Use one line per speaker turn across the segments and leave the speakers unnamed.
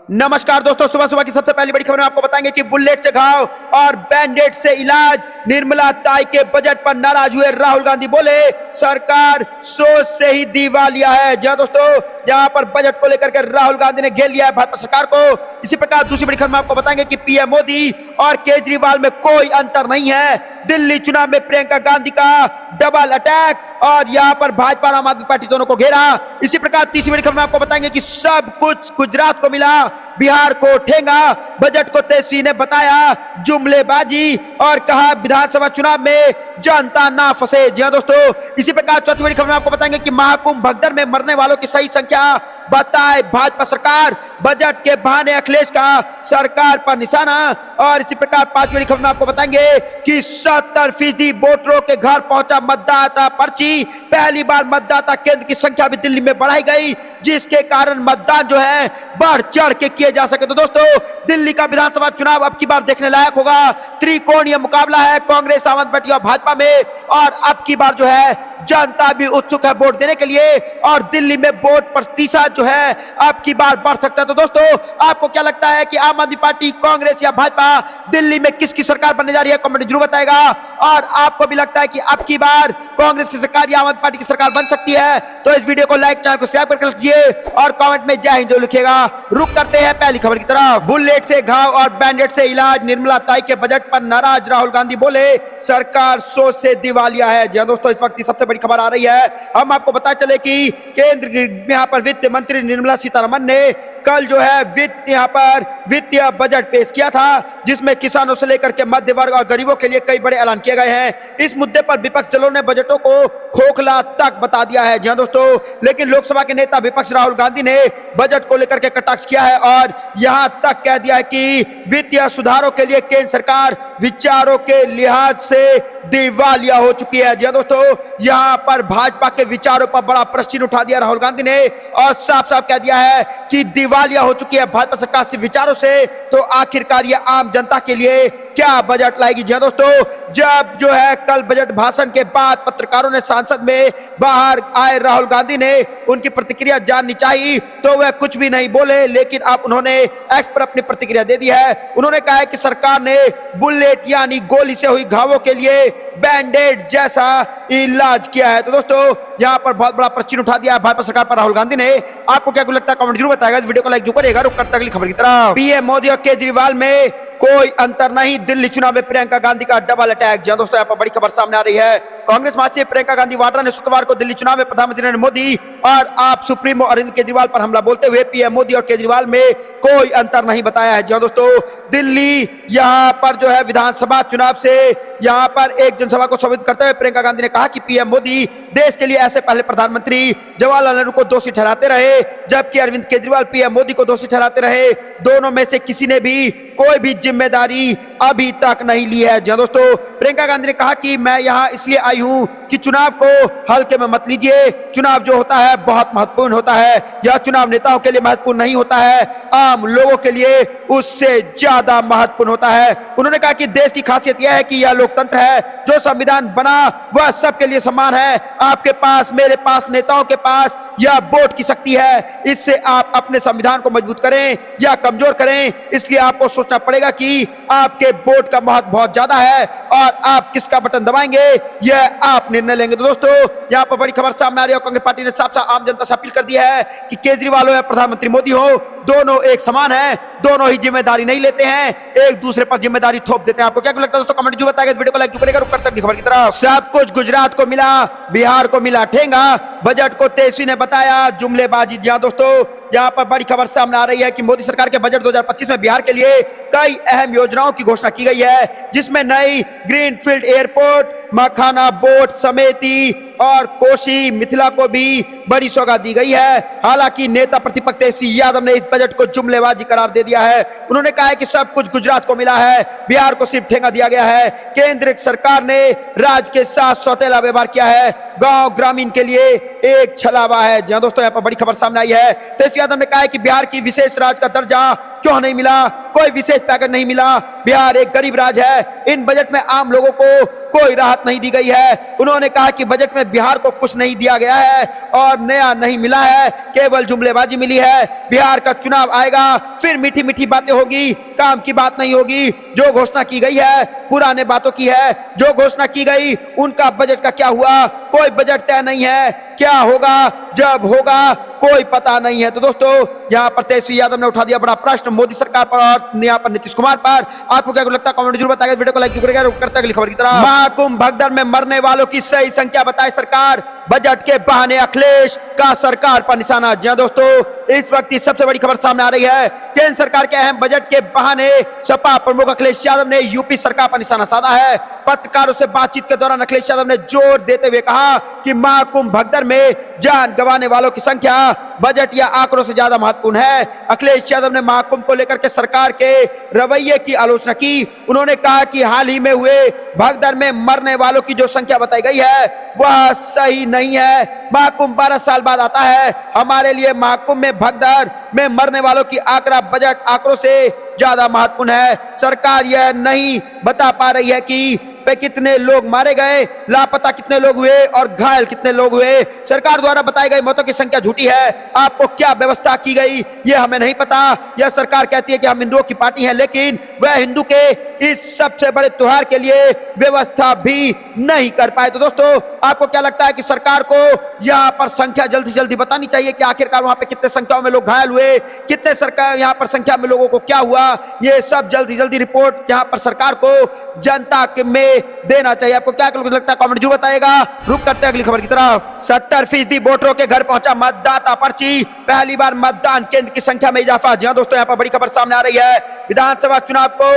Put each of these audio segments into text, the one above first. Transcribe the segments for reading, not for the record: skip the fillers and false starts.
नमस्कार दोस्तों, सुबह सुबह की सबसे पहली बड़ी खबर में आपको बताएंगे कि बुलेट से घाव और बैंडेड से इलाज। निर्मला ताई के बजट पर नाराज हुए राहुल गांधी, बोले सरकार सोच से ही दिवालिया है। जी दोस्तों, यहां पर बजट को लेकर के राहुल गांधी ने घेर लिया है भाजपा सरकार को। इसी प्रकार दूसरी बड़ी खबर में आपको बताएंगे कि पीएम मोदी और केजरीवाल में कोई अंतर नहीं है। दिल्ली चुनाव में प्रियंका गांधी का डबल अटैक और यहां पर भाजपा और आम आदमी पार्टी दोनों को घेरा। इसी प्रकार तीसरी बड़ी खबर में आपको बताएंगे कि सब कुछ गुजरात को मिला, बिहार को ठेंगा। बजट को तेजस्वी ने बताया जुमलेबाजी और कहा विधानसभा चुनाव में जनता ना फंसे। जी हां दोस्तों, इसी प्रकार चौथी बड़ी खबर में आपको बताएंगे कि महाकुंभ भगदड़ में मरने वालों की सही संख्या बताए भाजपा सरकार। बजट के बहाने अखिलेश का सरकार पर निशाना। और इसी प्रकार पांचवी बड़ी खबर में आपको बताएंगे कि 70% वोटरों के घर पहुंचा मतदाता पर्ची। पहली बार मतदाता केंद्र की संख्या भी दिल्ली में बढ़ाई गई, जिसके कारण मतदान जो है बढ़ चढ़ के किए जा सके। तो दोस्तों, दिल्ली का विधानसभा चुनाव अब की बार देखने लायक होगा। त्रिकोणीय मुकाबला है कांग्रेस, आम आदमी पार्टी और भाजपा में। और अब की बार जो है जनता भी उत्सुक है वोट देने के लिए और दिल्ली में वोट प्रतिशत जो है अब की बार बढ़ सकता है। तो दोस्तों, आपको क्या लगता है कि आम आदमी पार्टी, कांग्रेस या भाजपा दिल्ली में किसकी सरकार बनने जा रही है? कमेंट जरूर बताएगा। और आपको भी लगता है कि अब की बार कांग्रेस की सरकार या आम आदमी पार्टी की सरकार बन सकती है? तो इस वीडियो को लाइक, चैनल को सब्सक्राइब करके रखिए और कमेंट में जय हिंद जो लिखिएगा। रुक करते हैं पहली खबर की तरफ। बुलेट से घाव और बैंडेड से इलाज। निर्मला ताई के बजट पर नाराज राहुल गांधी, बोले सरकार सोच से दिवालिया है। जी दोस्तों, इस वक्त की सबसे बड़ी खबर आ रही है। हम आपको पता चले कि केंद्र यहाँ पर वित्त मंत्री निर्मला सीतारमण ने कल जो है वित्तीय बजट पेश किया था, जिसमें किसानों से लेकर के मध्य वर्ग और गरीबों के लिए कई बड़े ऐलान किए गए हैं। इस मुद्दे पर विपक्ष दलों ने बजटों को खोखला तक बता दिया है। जी दोस्तों, लेकिन लोकसभा के नेता विपक्ष राहुल गांधी ने बजट को लेकर के कटाक्ष किया है और यहां तक कह दिया है कि वित्तीय सुधारों के लिए केंद्र सरकार विचारों के लिहाज से दिवालिया हो चुकी है। जी दोस्तों, यहां पर भाजपा के विचारों पर बड़ा प्रश्न उठा दिया राहुल गांधी ने और साफ साफ कह दिया है कि दिवालिया हो चुकी है भाजपा सरकार से विचारों से। तो आखिरकार ये आम जनता के लिए क्या बजट लाएगी? जी दोस्तों, जब जो है कल बजट भाषण के बाद पत्रकारों ने सांसद में बाहर आए राहुल गांधी ने उनकी प्रतिक्रिया जाननी चाहिए तो वह कुछ भी नहीं बोले, लेकिन अब उन्होंने एक्स पर अपनी प्रतिक्रिया दे दी है। उन्होंने कहा है कि सरकार ने बुलेट यानी गोली से हुई घावों के लिए बैंडेड जैसा इलाज किया है। तो दोस्तों, यहां पर बहुत बड़ा प्रश्न उठा दिया है भाजपा सरकार पर राहुल गांधी ने। आपको क्या लगता है? कमेंट जरूर बताएगा। इस वीडियो को लाइक जरूर करेगा। रुक करते अगली खबर की तरफ। पीएम मोदी और केजरीवाल में कोई अंतर नहीं। दिल्ली चुनाव में प्रियंका गांधी का डबल अटैक। जी दोस्तों, यहाँ पर बड़ी खबर सामने आ रही है। कांग्रेस महासचिव प्रियंका गांधी वाड्रा ने शुक्रवार को दिल्ली चुनाव में प्रधानमंत्री नरेंद्र मोदी और आप सुप्रीमो अरविंद केजरीवाल पर हमला बोलते हुए पीएम मोदी और केजरीवाल में कोई अंतर नहीं बताया है। जी दोस्तों, दिल्ली यहाँ पर जो है विधानसभा चुनाव से यहाँ पर एक जनसभा को संबोधित करते हुए प्रियंका गांधी ने कहा कि पीएम मोदी देश के लिए ऐसे पहले प्रधानमंत्री जवाहरलाल नेहरू को दोषी ठहराते रहे, जबकि अरविंद केजरीवाल पीएम मोदी को दोषी ठहराते रहे। दोनों में से किसी ने भी कोई भी जिम्मेदारी अभी तक नहीं ली है। जी दोस्तों, प्रियंका गांधी ने कहा कि मैं यहां इसलिए आई हूं कि चुनाव को हल्के में मत लीजिए। चुनाव जो होता है बहुत महत्वपूर्ण होता है। यह चुनाव नेताओं के लिए महत्वपूर्ण नहीं होता है, आम लोगों के लिए उससे ज्यादा महत्वपूर्ण होता है। उन्होंने कहा कि देश की खासियत यह है कि यह लोकतंत्र है। जो संविधान बना वह सबके लिए समान है। आपके पास, मेरे पास, नेताओं के पास यह वोट की शक्ति है। इससे आप अपने संविधान को मजबूत करें या कमजोर करें, इसलिए आपको सोचना पड़ेगा कि आपके वोट का महत्व बहुत ज्यादा है और आप किसका बटन दबाएंगे यह आप निर्णय लेंगे। तो दोस्तों, यहां पर बड़ी खबर सामने आ रही है। कांग्रेस पार्टी ने साफ साफ आम जनता से अपील कर दी है कि केजरीवाल हो या प्रधानमंत्री मोदी हो, दोनों एक समान है। दोनों ही जिम्मेदारी नहीं लेते हैं, एक दूसरे पर जिम्मेदारी थोप देते हैं। आपको क्या लगता है दोस्तों? कमेंट जो बताएगा। इस वीडियो को लाइक करेगा। रुक करते खबर की तरफ। सब कुछ गुजरात को मिला, बिहार को मिला ठेंगा। बजट को तेजस्वी ने बताया जुमलेबाजी। जी दोस्तों, यहां पर बड़ी खबर सामने आ रही है कि मोदी सरकार के बजट 2025 में बिहार के लिए कई अहम योजनाओं की घोषणा की गई है, जिसमें नई ग्रीनफील्ड एयरपोर्ट, मखाना बोट समिति और कोसी मिथिला को भी बड़ी सौगात दी गई है। हालांकि नेता प्रतिपक्ष तेजस्वी यादव ने इस बजट को जुमलेबाजी करार दे दिया है। उन्होंने कहा है कि सब कुछ गुजरात को मिला है, बिहार को सिर्फ ठेंगा दिया गया है। केंद्र सरकार ने राज्य के साथ सौतेला व्यवहार किया है, गांव ग्रामीण के लिए एक छलावा है। जी दोस्तों, यहाँ पर बड़ी खबर सामने आई है। तेजस्वी यादव ने कहा है कि बिहार की विशेष राज्य का दर्जा क्यों नहीं मिला, कोई विशेष पैकेज नहीं मिला। बिहार एक गरीब राज्य है, इन बजट में आम लोगों को कोई राहत नहीं दी गई है। उन्होंने कहा कि बजट में बिहार को कुछ नहीं दिया गया है और नया नहीं मिला है, केवल जुमलेबाजी मिली है। बिहार का चुनाव आएगा, फिर मीठी मीठी बातें होगी, काम की बात नहीं होगी। जो घोषणा की गई है पुराने बातों की है, जो घोषणा की गई उनका बजट का क्या हुआ, कोई बजट तय नहीं है। क्या होगा जब होगा कोई पता नहीं है। तो दोस्तों यहाँ पर तेजस्वी यादव ने उठा दिया बड़ा प्रश्न मोदी सरकार पर और यहाँ पर नीतीश कुमार पर। आपको क्या लगता है कमेंट जरूर बताइए, वीडियो को लाइक जरूर करेगा। करते अगली खबर की तरफ। महाकुंभ भगदड़ में मरने वालों की सही संख्या बताए सरकार, बजट के बहाने अखिलेश का सरकार पर निशाना। जी हां दोस्तों, इस वक्त की सबसे बड़ी खबर सामने आ रही है। केंद्र सरकार के अहम बजट के बहाने सपा प्रमुख अखिलेश यादव ने यूपी सरकार पर निशाना साधा है। पत्रकारों से बातचीत के दौरान अखिलेश यादव ने जोर देते हुए कहा कि महाकुंभ भगदड़ में जान गंवाने वालों की संख्या बजट या आंकड़ों से ज्यादा महत्वपूर्ण है। अखिलेश यादव ने महाकुंभ को लेकर के सरकार के रवैये की आलोचना की। उन्होंने कहा कि हाल ही में हुए भगदड़ में मरने वालों की जो संख्या बताई गई है वह सही नहीं है। महाकुंभ 12 साल बाद आता है। हमारे लिए महाकुंभ में भगदड़ में मरने वालों की आंकड़ा बजट आंकड़ों से ज्यादा महत्वपूर्ण है। सरकार यह नहीं बता पा रही है कि पे कितने लोग मारे गए, लापता कितने लोग हुए और घायल कितने लोग हुए। सरकार द्वारा बताई गई मौतों की संख्या झूठी है। आपको क्या व्यवस्था की गई ये हमें नहीं पता। यह सरकार कहती है कि हम हिंदुओं की पार्टी है, लेकिन वह हिंदू के इस सबसे बड़े त्योहार के लिए व्यवस्था भी नहीं कर पाए। तो दोस्तों आपको क्या लगता है कि सरकार को यहाँ पर संख्या जल्दी से जल्दी बतानी चाहिए कि आखिरकार वहां पे कितने संख्या में लोग घायल हुए, कितने सरकार यहाँ पर संख्या में लोगों को क्या हुआ, ये सब जल्दी जल्दी रिपोर्ट यहाँ पर सरकार को जनता के में देना चाहिए। आपको क्या लगता है कमेंट जरूर बताइएगा। रुक करते हैं अगली खबर की तरफ। 70% वोटरों के घर पहुंचा मतदाता पर्ची, पहली बार मतदान केंद्र की संख्या में इजाफा। जी हां दोस्तों, यहाँ पर बड़ी खबर सामने आ रही है। विधानसभा चुनाव को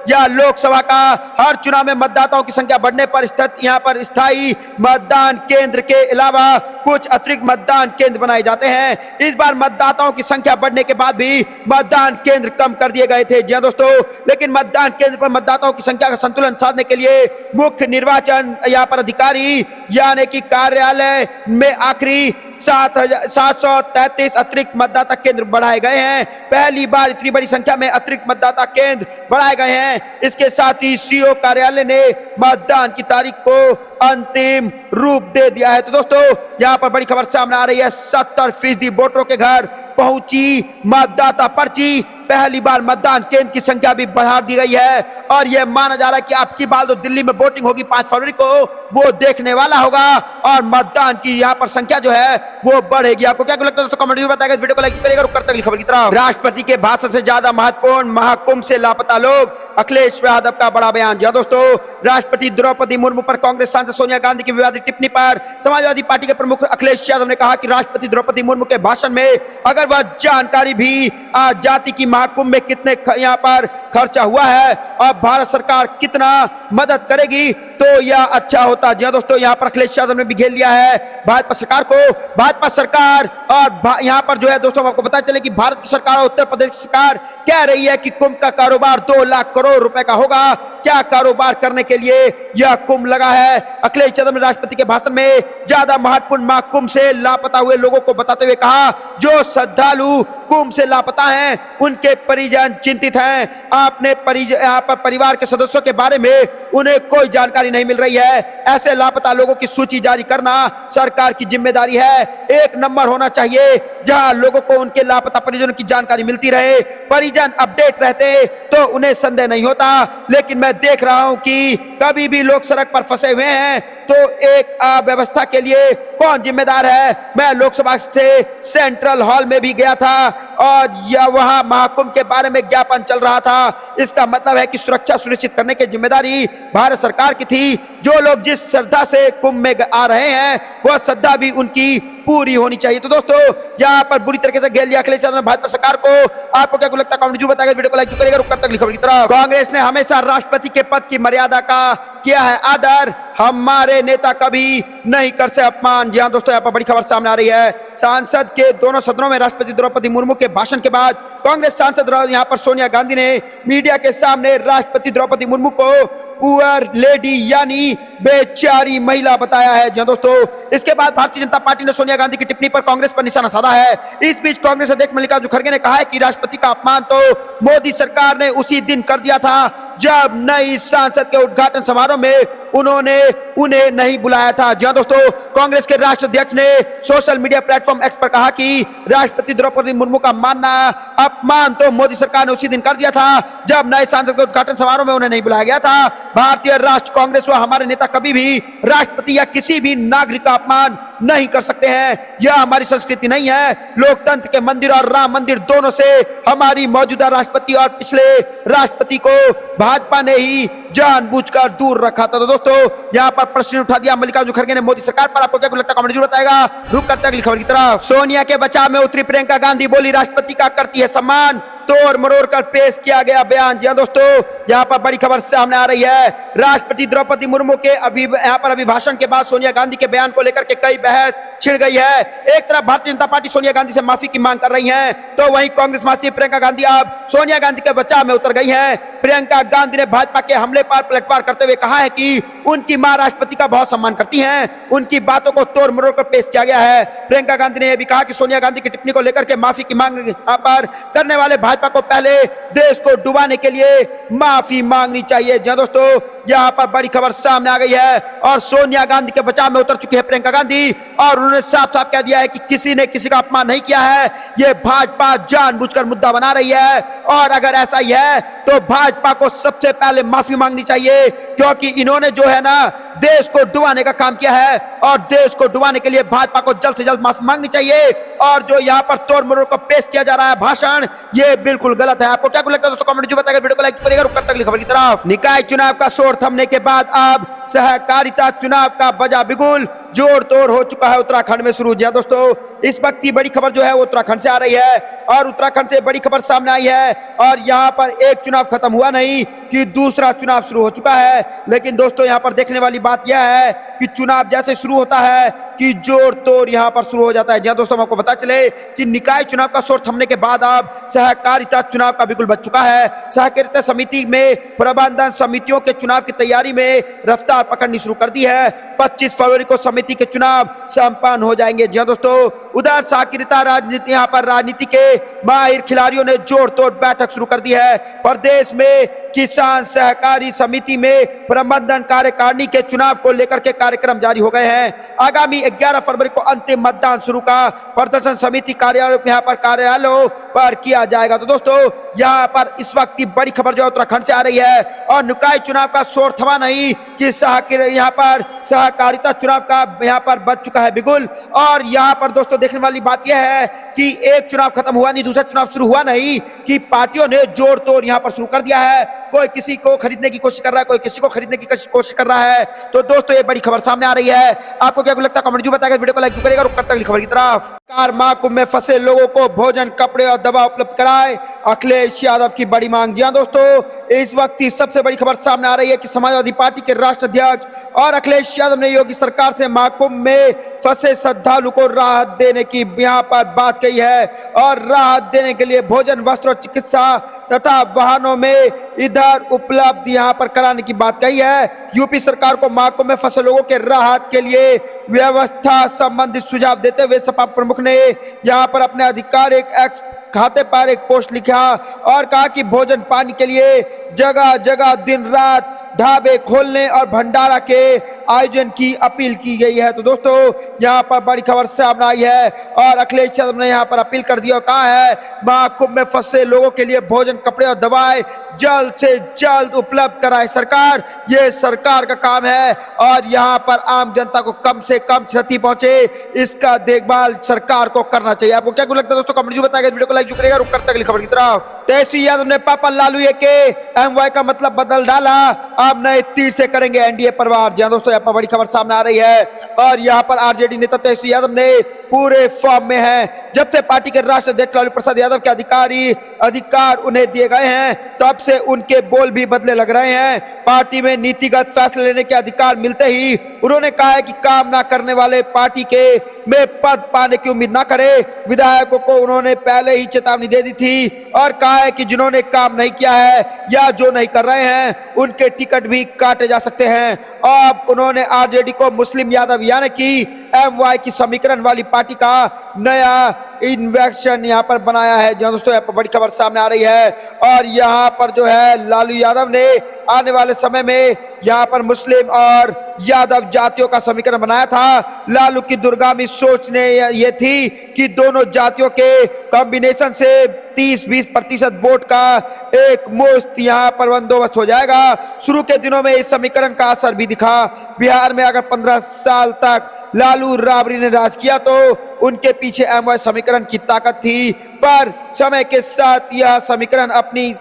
या लोकसभा का हर चुनाव में मतदाताओं की संख्या बढ़ने पर स्थित यहाँ पर स्थायी मतदान केंद्र के अलावा कुछ अतिरिक्त मतदान केंद्र बनाए जाते हैं। इस बार मतदाताओं की संख्या बढ़ने के बाद भी मतदान केंद्र कम कर दिए गए थे। जी हां दोस्तों, लेकिन मतदान केंद्र पर मतदाताओं की संख्या का संतुलन साधने के लिए मुख्य निर्वाचन यहाँ पर अधिकारी यानी कि कार्यालय में आखिरी 733 अतिरिक्त मतदाता केंद्र बढ़ाए गए हैं। पहली बार इतनी बड़ी संख्या में अतिरिक्त मतदाता केंद्र बढ़ाए गए हैं। इसके साथ ही सीओ कार्यालय ने मतदान की तारीख को अंतिम रूप दे दिया है। तो दोस्तों यहां पर बड़ी खबर सामने आ रही है। 70% वोटरों के घर पहुंची मतदाता पर्ची, पहली बार मतदान केंद्र की संख्या भी बढ़ा दी गई है और यह माना जा रहा है कि आपकी बार जो दिल्ली में वोटिंग होगी 5 फरवरी को, वो देखने वाला होगा और मतदान की यहाँ पर संख्या जो है वो बढ़ेगी। आपको क्या लगता है दोस्तों कमेंट में बताइएगा। इस वीडियो को लाइक करिएगा। करते अगली खबर की तरफ। राष्ट्रपति के भाषण से ज्यादा महत्वपूर्ण महाकुंभ से लापता लोग, अखिलेश यादव का बड़ा बयान। जी दोस्तों, राष्ट्रपति द्रौपदी मुर्मू पर कांग्रेस सांसद सोनिया गांधी की विवादित टिप्पणी पर समाजवादी पार्टी के प्रमुख अखिलेश यादव ने कहा कि राष्ट्रपति द्रौपदी मुर्मू के भाषण में अगर वह जानकारी भी आ जाती कि महाकुंभ में कितने यहाँ पर खर्चा हुआ है और भारत सरकार कितना मदद करेगी तो यह अच्छा होता। जी दोस्तों, यहाँ पर अखिलेश यादव ने भी घेर लिया है भाजपा सरकार को। भाजपा सरकार और यहाँ पर जो है दोस्तों आपको पता चले कि भारत की सरकार और उत्तर प्रदेश की सरकार कह रही है कि कुंभ का कारोबार 2 लाख करोड़ रुपए का होगा। क्या कारोबार करने के लिए यह कुंभ लगा है। अखिलेश यादव ने राष्ट्रपति के भाषण में ज्यादा महत्वपूर्ण महाकुंभ से लापता हुए लोगों को बताते हुए कहा, जो श्रद्धालु कुंभ से लापता हैं उनके परिजन चिंतित हैं। आपने यहाँ पर परिवार के सदस्यों के बारे में उन्हें कोई जानकारी नहीं मिल रही है। ऐसे लापता लोगों की सूची जारी करना सरकार की जिम्मेदारी है। एक नंबर होना चाहिए जहां लोगों को उनके लापता परिजनों की जानकारी मिलती रहे। परिजन अपडेट रहते तो उन्हें संदेह नहीं होता, लेकिन मैं देख रहा हूं कि कभी भी लोग सड़क पर फंसे हुए हैं तो एक व्यवस्था के लिए कौन जिम्मेदार है। मैं लोकसभा से सेंट्रल हॉल में भी गया था और यह वहां महाकुंभ के बारे में ज्ञापन चल रहा था। इसका मतलब है कि सुरक्षा सुनिश्चित करने की जिम्मेदारी भारत सरकार की थी। जो लोग जिस श्रद्धा से कुंभ में आ रहे हैं वह श्रद्धा भी उनकी पूरी होनी चाहिए। तो दोस्तों यहाँ पर बुरी तरीके से घेर लिया अखिलेश यादव ने भाजपा सरकार को। आपको क्या लगता है कमेंट जरूर बताइएगा। वीडियो को लाइक करिएगा। रुक करते अगली खबर की तरफ। कांग्रेस ने हमेशा राष्ट्रपति के पद की मर्यादा का किया है आदर। हमारे नेता कभी नहीं कर से अपमान। जी हाँ दोस्तों, यहाँ पर बड़ी खबर सामने आ रही है। सांसद के दोनों सदनों में राष्ट्रपति द्रौपदी मुर्मू के भाषण के बाद कांग्रेस सांसद यहाँ पर सोनिया गांधी ने मीडिया के सामने राष्ट्रपति द्रौपदी मुर्मू को पुअर लेडी यानी बेचारी महिला बताया है। जी हाँ दोस्तों, इसके बाद भारतीय जनता पार्टी ने सोनिया गांधी की टिप्पणी पर कांग्रेस पर निशाना साधा है। इस बीच कांग्रेस अध्यक्ष मल्लिकार्जुन खड़गे ने कहा है कि राष्ट्रपति का अपमान तो मोदी सरकार ने उसी दिन कर दिया था जब नई संसद के उद्घाटन समारोह में उन्होंने उन्हें नहीं बुलाया था। जी हाँ दोस्तों, कांग्रेस के राष्ट्रीय अध्यक्ष ने सोशल मीडिया प्लेटफॉर्म एक्स पर कहा कि राष्ट्रपति द्रौपदी मुर्मू का मानना अपमान तो मोदी सरकार ने उसी दिन कर दिया था जब नए संसद के उद्घाटन समारोह में उन्हें नहीं बुलाया गया था। भारतीय राष्ट्र कांग्रेस व हमारे नेता कभी भी राष्ट्रपति या किसी भी नागरिक का अपमान नहीं कर सकते हैं। यह हमारी संस्कृति नहीं है। लोकतंत्र के मंदिर और राम मंदिर दोनों से हमारी मौजूदा राष्ट्रपति और पिछले राष्ट्रपति को भाजपा ने ही जानबूझकर दूर रखा था। तो दोस्तों, यहाँ पर प्रश्न उठा दिया मल्लिकार्जुन खड़गे ने मोदी सरकार पर। आपको क्या लगता है कमेंट जरूर बताएगा। रुक करते अगली खबर की तरफ। सोनिया के बचाव में उतरी प्रियंका गांधी, बोली राष्ट्रपति का करती है सम्मान, तोड़ मरोड़ कर पेश किया गया बयान। जी दोस्तों, यहाँ पर बड़ी खबर सामने आ रही है। राष्ट्रपति द्रौपदी मुर्मू के यहाँ पर अभिभाषण के बाद सोनिया गांधी के बयान को लेकर के कई बहस छिड़ गई है। एक तरफ भारतीय जनता पार्टी सोनिया गांधी से माफी की मांग कर रही है, तो वहीं कांग्रेस महासचिव प्रियंका गांधी अब सोनिया गांधी के बचाव में उतर गई है। प्रियंका गांधी ने भाजपा के हमले पर पलटवार करते हुए कहा है कि उनकी मां राष्ट्रपति का बहुत सम्मान करती हैं, उनकी बातों को तोड़ मरोड़ कर पेश किया गया है। प्रियंका गांधी ने यह भी कहा कि सोनिया गांधी की टिप्पणी को लेकर के माफी की मांग यहाँ पर करने वाले भाजपा को पहले देश को डुबाने के लिए माफी मांगनी चाहिए। जी दोस्तों, यहां पर बड़ी खबर सामने आ गई है और सोनिया गांधी के बचाव में उतर चुकी है प्रियंका गांधी और उन्होंने साफ साफ कह दिया है कि किसी ने किसी का अपमान नहीं किया है। यह भाजपा जानबूझकर मुद्दा बना रही है और अगर ऐसा ही है तो भाजपा को सबसे पहले माफी मांगनी चाहिए, क्योंकि इन्होंने जो है ना देश को डुबाने का काम किया है और देश को डुबाने के लिए भाजपा को जल्द से जल्द माफी मांगनी चाहिए। और जो यहां पर तोड़ मरोड़ को पेश किया जा रहा है भाषण, यह बिल्कुल गलत है। आपको क्या लगता है दोस्तों कमेंट जो बताएगा, वीडियो को लाइक करिएगा। रुक करते अगली खबर की तरफ। निकाय चुनाव का शोर थमने के बाद अब सहकारिता चुनाव का बजा बिगुल जोर तोड़ हो चुका है उत्तराखंड में शुरू। जी दोस्तों, इस वक्त की बड़ी खबर जो है वो उत्तराखंड से आ रही है और उत्तराखंड से बड़ी खबर सामने आई है और यहाँ पर एक चुनाव खत्म हुआ नहीं कि दूसरा चुनाव शुरू हो चुका है। लेकिन दोस्तों, यहाँ पर देखने वाली बात यह है कि चुनाव जैसे शुरू होता है कि जोर तोड़ यहाँ पर शुरू हो जाता है। जी दोस्तों, आपको पता चले कि निकाय चुनाव का शोर थमने के बाद अब सहकारिता चुनाव का बिगुल बच चुका है। सहकारिता समिति में प्रबंधन समितियों के चुनाव की तैयारी में रफ्तार पकड़नी शुरू कर दी है। 25 फरवरी को समिति के चुनाव संपन्न हो जाएंगे। जी दोस्तों, उधर सहकारिता राजनीति यहाँ पर राजनीति के माहिर खिलाड़ियों ने जोड़ तोड़ बैठक शुरू कर दी है। प्रदेश में किसान सहकारी समिति में प्रबंधन कार्यकारिणी के चुनाव को लेकर के कार्यक्रम जारी हो गए हैं। आगामी 11 फरवरी को अंतिम मतदान शुरू का प्रदर्शन समिति कार्यालय यहाँ पर कार्यालयों पर किया जाएगा। तो दोस्तों, यहाँ पर इस वक्त की बड़ी खबर जो उत्तराखंड से आ रही है और निकाय चुनाव का शोर थमा नहीं कि यहाँ पर सहकारिता चुनाव का यहाँ पर बच चुका है बिगुल। और यहाँ पर दोस्तों देखने वाली बात यह है कि एक चुनाव खत्म हुआ नहीं, दूसरा चुनाव शुरू हुआ नहीं कि पार्टियों ने जोड़ तोड़ यहाँ पर शुरू कर दिया है। कोई किसी को खरीदने की कोशिश कर रहा है, कोई किसी को खरीदने की कोशिश कर रहा है। तो दोस्तों, ये बड़ी खबर सामने आ रही है। आपको क्या लगता है कमेंट जो बताएगा, वीडियो को लाइक करेगा। रुक करते अगली खबर की तरफ। सरकार महाकुंभ में फंसे लोगों को भोजन, कपड़े और दवा उपलब्ध कराए, अखिलेश यादव की बड़ी मांग। जी हाँ दोस्तों, इस वक्त की सबसे बड़ी खबर सामने आ रही है कि समाजवादी पार्टी के राष्ट्रीय अध्यक्ष और अखिलेश यादव ने योगी सरकार से महाकुंभ में फंसे श्रद्धालु को राहत देने की यहाँ पर बात कही है और राहत देने के लिए भोजन, वस्त्र और चिकित्सा तथा वाहनों में इधर उपलब्ध यहाँ पर कराने की बात कही है। यूपी सरकार को महाकुंभ में फंसे लोगों के राहत के लिए व्यवस्था संबंधित सुझाव देते हुए सपा प्रमुख ने यहाँ पर अपने आधिकारिक एक्स खाते पर एक पोस्ट लिखा और कहा कि भोजन पानी के लिए जगह जगह दिन रात ढाबे खोलने और भंडारा के आयोजन की अपील की गई है। तो दोस्तों, यहाँ पर बड़ी खबर सामने आई है और अखिलेश यादव ने यहाँ पर अपील कर दी और कहा है महाकुंभ में फंसे लोगों के लिए भोजन, कपड़े और दवाएं जल्द से जल्द उपलब्ध कराए सरकार। ये सरकार का काम है और यहाँ पर आम जनता को कम से कम क्षति पहुंचे, इसका देखभाल सरकार को करना चाहिए। आपको क्या लगता है दोस्तों कमेंट में बताइए, वीडियो को लाइक करेगा। रुक करते अगली खबर की तरफ। तेजस्वी यादव ने पापा लालू के एमवाई का मतलब बदल डाला, अब नए तीर से करेंगे एनडीए परवार। जी दोस्तों, यहाँ पर बड़ी खबर सामने आ रही है और यहाँ पर आरजेडी नेता तेजस्वी यादव ने पूरे फॉर्म में है। जब से पार्टी के राष्ट्रीय अध्यक्ष लालू प्रसाद यादव के अधिकार उन्हें दिए गए हैं, तब से उनके बोल भी बदले लग रहे हैं। पार्टी में नीतिगत फैसले लेने के अधिकार मिलते ही उन्होंने कहा है कि काम ना करने वाले पार्टी के में पद पाने की उम्मीद ना करे। विधायकों को उन्होंने पहले ही चेतावनी दे दी थी और कहा है कि जिन्होंने काम नहीं किया है या जो नहीं कर रहे हैं उनके टिकट भी काटे जा सकते हैं। अब उन्होंने आरजेडी को मुस्लिम यादव यानी कि एमवाई की समीकरण वाली पार्टी का नया इन्वेक्शन यहाँ पर बनाया है। दोस्तों, यहाँ पर बड़ी खबर सामने आ रही है और यहाँ पर जो है लालू यादव ने आने वाले समय में यहाँ पर मुस्लिम और यादव जातियों का समीकरण बनाया था। लालू की दूरगामी सोच ने ये थी कि दोनों जातियों के कॉम्बिनेशन से 30-20% वोट का एक मुश्त यहाँ पर बंदोबस्त हो जाएगा। शुरू के दिनों में इस समीकरण का असर भी दिखा। बिहार में अगर 15 साल तक लालू राबड़ी ने राज किया तो उनके पीछे एमवाई समीकरण की ताकत थी, पर समय के साथ यह समीकरण अपनी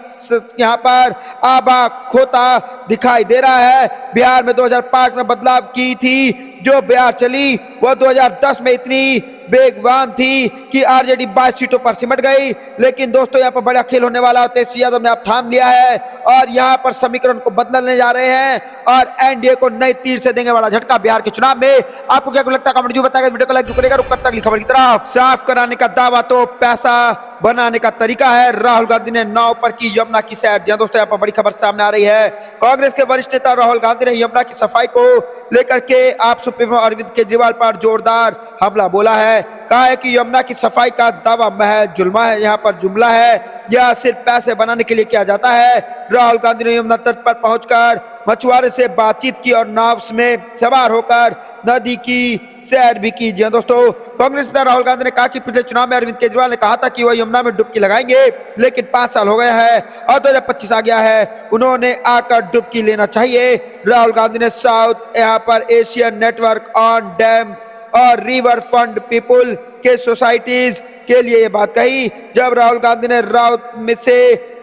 यहाँ पर आभा खोता दिखाई दे रहा है। बिहार में 2005 में बदलाव की थी जो बिहार चली, वह 2010 में इतनी बेगवान थी कि आरजेडी 22 सीटों पर सिमट गई। लेकिन दोस्तों, यहाँ पर बड़ा खेल होने वाला तेजस्वी यादव ने अब ठान लिया है और यहाँ पर समीकरण को बदलने जा रहे हैं और एनडीए को नए तीर से देंगे बड़ा झटका बिहार के चुनाव में। आपको क्या लगता है? कमेंट जो बताएगा, वीडियो को लाइक जो करेगा। रुक करता अगली खबर की तरफ। साफ कराने का दावा तो पैसा बनाने का तरीका है, राहुल गांधी ने नाव पर की यमुना की सैर। जी दोस्तों, यहाँ पर बड़ी खबर सामने आ रही है। कांग्रेस के वरिष्ठ नेता राहुल गांधी ने यमुना की सफाई को लेकर के आप सुप्रीमो अरविंद केजरीवाल पर जोरदार हमला बोला है। कहा है कि यमुना की सफाई का दावा महज जुल्मा है, यहाँ पर जुमला है, यह सिर्फ पैसे बनाने के लिए किया जाता है। राहुल गांधी ने यमुना तट पर पहुंचकर मछुआरे से बातचीत की और नाव में सवार होकर नदी की सैर भी की। जी दोस्तों, कांग्रेस नेता राहुल गांधी ने कहा कि पिछले चुनाव में अरविंद केजरीवाल ने कहा था कि वह यमुना में डुबकी लगाएंगे, लेकिन 5 साल हो गए हैं और 2025 आ गया है, उन्होंने आकर डुबकी लेना चाहिए। राहुल गांधी ने साउथ यहाँ पर एशियन नेटवर्क ऑन डैम और रिवर फंड पीपुल के सोसाइटीज के लिए ये बात कही। जब राहुल गांधी ने राउत में से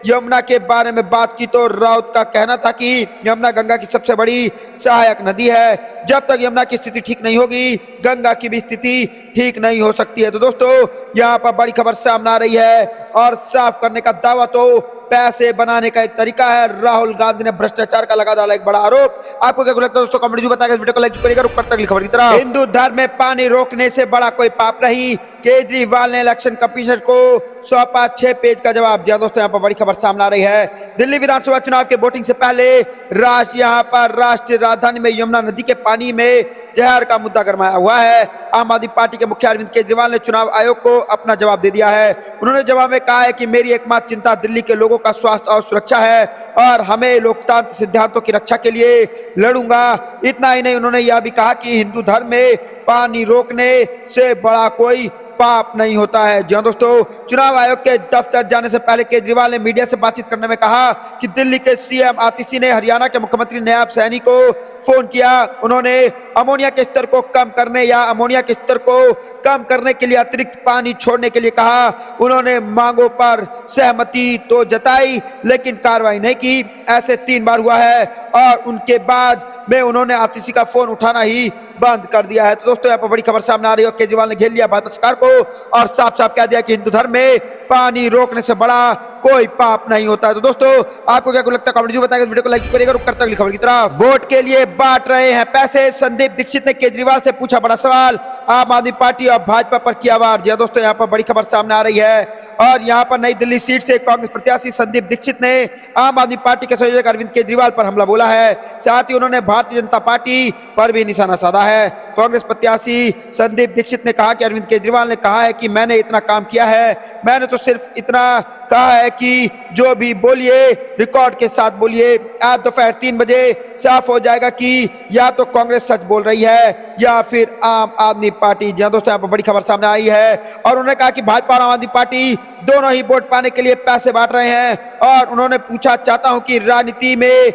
यमुना के बारे में बात की तो राउत का कहना था कि यमुना गंगा की सबसे बड़ी सहायक नदी है, जब तक यमुना की स्थिति ठीक नहीं होगी गंगा की भी स्थिति ठीक नहीं हो सकती है। तो दोस्तों, यहाँ पर बड़ी खबर सामने आ रही है और साफ करने का दावा तो पैसे बनाने का एक तरीका है। राहुल गांधी ने भ्रष्टाचार का लगा डाला एक बड़ा आरोप। आपको क्या लगता है दोस्तों? कमेंट जो बताएगा, वीडियो को लाइक करिएगा। रुक करता अगली खबर की तरफ। हिंदू धर्म में पानी रोकने से बड़ा कोई पाप नहीं, केजरीवाल ने इलेक्शन कमीशन को सौंपा 6 पेज का जवाब। जी दोस्तों, यहाँ पर बड़ी खबर सामने आ रही है। दिल्ली विधानसभा चुनाव के वोटिंग से पहले यहाँ पर राष्ट्रीय राजधानी में यमुना नदी के पानी में जहर का मुद्दा गरमाया हुआ है। आम आदमी पार्टी के मुखिया अरविंद केजरीवाल ने चुनाव आयोग को अपना जवाब दे दिया है। उन्होंने जवाब में कहा है कि मेरी एकमात्र चिंता दिल्ली के लोगों का स्वास्थ्य और सुरक्षा है और हमें लोकतांत्रिक सिद्धांतों की रक्षा के लिए लड़ूंगा। इतना ही नहीं, उन्होंने यह भी कहा कि हिंदू धर्म में पानी रोकने से बड़ा कोई पाप नहीं होता है। जी दोस्तों, चुनाव आयोग के दफ्तर जाने से पहले केजरीवाल ने मीडिया से बातचीत करने में कहा कि दिल्ली के सीएम आतिशी ने हरियाणा के मुख्यमंत्री नायब सैनी को फोन किया। उन्होंने अमोनिया के स्तर को कम करने या अमोनिया के स्तर को कम करने के लिए अतिरिक्त पानी छोड़ने के लिए कहा। उन्होंने मांगों पर सहमति तो जताई लेकिन कार्रवाई नहीं की। ऐसे 3 बार हुआ है और उनके बाद में उन्होंने आतिशी का फोन उठाना ही बंद कर दिया है। तो दोस्तों, यहाँ पर बड़ी खबर सामने आ रही है। केजरीवाल ने घेर लिया भाजपा सरकार को और साफ साफ कह दिया कि हिंदू धर्म में पानी रोकने से बड़ा कोई पाप नहीं होता है। तो दोस्तों, आपको क्या लगता है? कमेंट जो बताएगा, वीडियो को लाइक करिएगा। रुक करता अगली खबर की तरफ। वोट के लिए बांट रहे हैं पैसे, संदीप दीक्षित ने केजरीवाल से पूछा बड़ा सवाल। आम आदमी पार्टी और भाजपा पर किया वार। जी दोस्तों, यहाँ पर बड़ी खबर सामने आ रही है और यहाँ पर नई दिल्ली सीट से कांग्रेस प्रत्याशी संदीप दीक्षित ने आम आदमी पार्टी के संयोजक अरविंद केजरीवाल पर हमला बोला है। साथ ही उन्होंने भारतीय जनता पार्टी पर भी निशाना साधा है। कांग्रेस प्रत्याशी संदीप दीक्षित ने कहा कि अरविंद केजरीवाल ने कहा है कि मैंने इतना काम किया है, मैंने तो सिर्फ इतना कहा है कि जो भी बोलिए रिकॉर्ड के साथ बोलिए। आज दोपहर 3 बजे साफ हो जाएगा कि या तो कांग्रेस सच बोल रही है या फिर आम आदमी पार्टी। जहां दोस्तों, यहाँ पर बड़ी खबर सामने आई है और उन्होंने कहा कि भाजपा और आम आदमी पार्टी दोनों ही वोट पाने के लिए पैसे बांट रहे हैं और उन्होंने पूछा चाहता हूं कि राजनीति में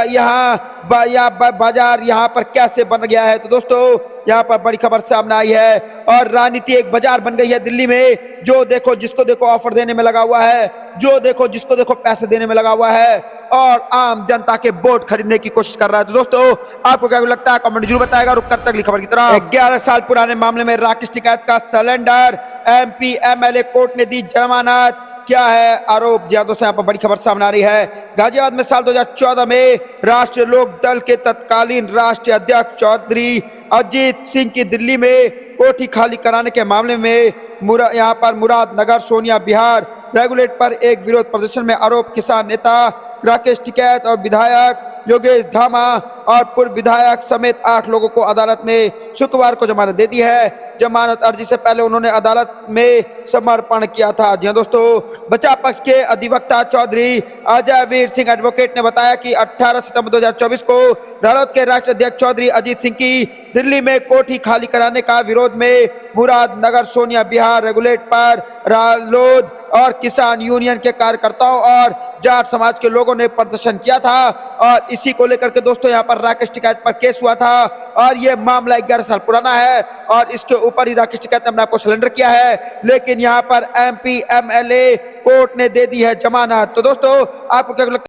यहाँ बाजार यहाँ पर कैसे बन गया है। तो दोस्तों, यहाँ पर बड़ी खबर सामने आई है और राजनीति एक बाजार बन गई है दिल्ली में। जो देखो जिसको देखो ऑफर देने में लगा हुआ है। है, जो देखो जिसको देखो पैसे देने में लगा हुआ है और आम जनता के वोट खरीदने की कोशिश कर रहा है। तो दोस्तों आपको क्या लगता है कमेंट जरूर बताएगा। रुक करते अगली खबर की तरफ। 11 साल पुराने मामले में राकेश टिकैत का सिलेंडर, एमपी एमएलए कोर्ट ने दी जमानत। क्या है आरोप? जी दोस्तों यहाँ पर बड़ी खबर सामने आ रही है। गाजियाबाद में साल 2014 में राष्ट्रीय लोक दल के तत्कालीन राष्ट्रीय अध्यक्ष चौधरी अजीत सिंह की दिल्ली में कोठी खाली कराने के मामले में यहाँ पर मुरादनगर सोनिया विहार रेगुलेट पर एक विरोध प्रदर्शन में आरोप किसान नेता राकेश टिकैत और विधायक योगेश धामा और पूर्व विधायक समेत 8 लोगों को अदालत ने शुक्रवार को जमानत दे दी है। जमानत अर्जी से पहले उन्होंने अदालत में समर्पण किया था। जी दोस्तों, बचाव पक्ष के अधिवक्ता चौधरी अजय वीर सिंह एडवोकेट ने बताया कि 18 सितंबर 2024 को रालोद के राष्ट्रीय अध्यक्ष चौधरी अजीत सिंह की दिल्ली में कोठी खाली कराने का विरोध में मुरादनगर सोनिया विहार रेगुलेट पर रालोद और किसान यूनियन के कार्यकर्ताओं और जाट समाज के लोगों ने प्रदर्शन किया था और इसी को लेकर के दोस्तों यहाँ पर राकेश टिकैत पर केस हुआ था और ये मामला 11 साल पुराना है और इसके ऊपर ही राकेश टिकैत ने अपने आपको सरेंडर किया है, लेकिन यहाँ पर एमपी एमएलए कोर्ट ने दे दी है जमानत। तो दोस्तों आपको क्या लगता है?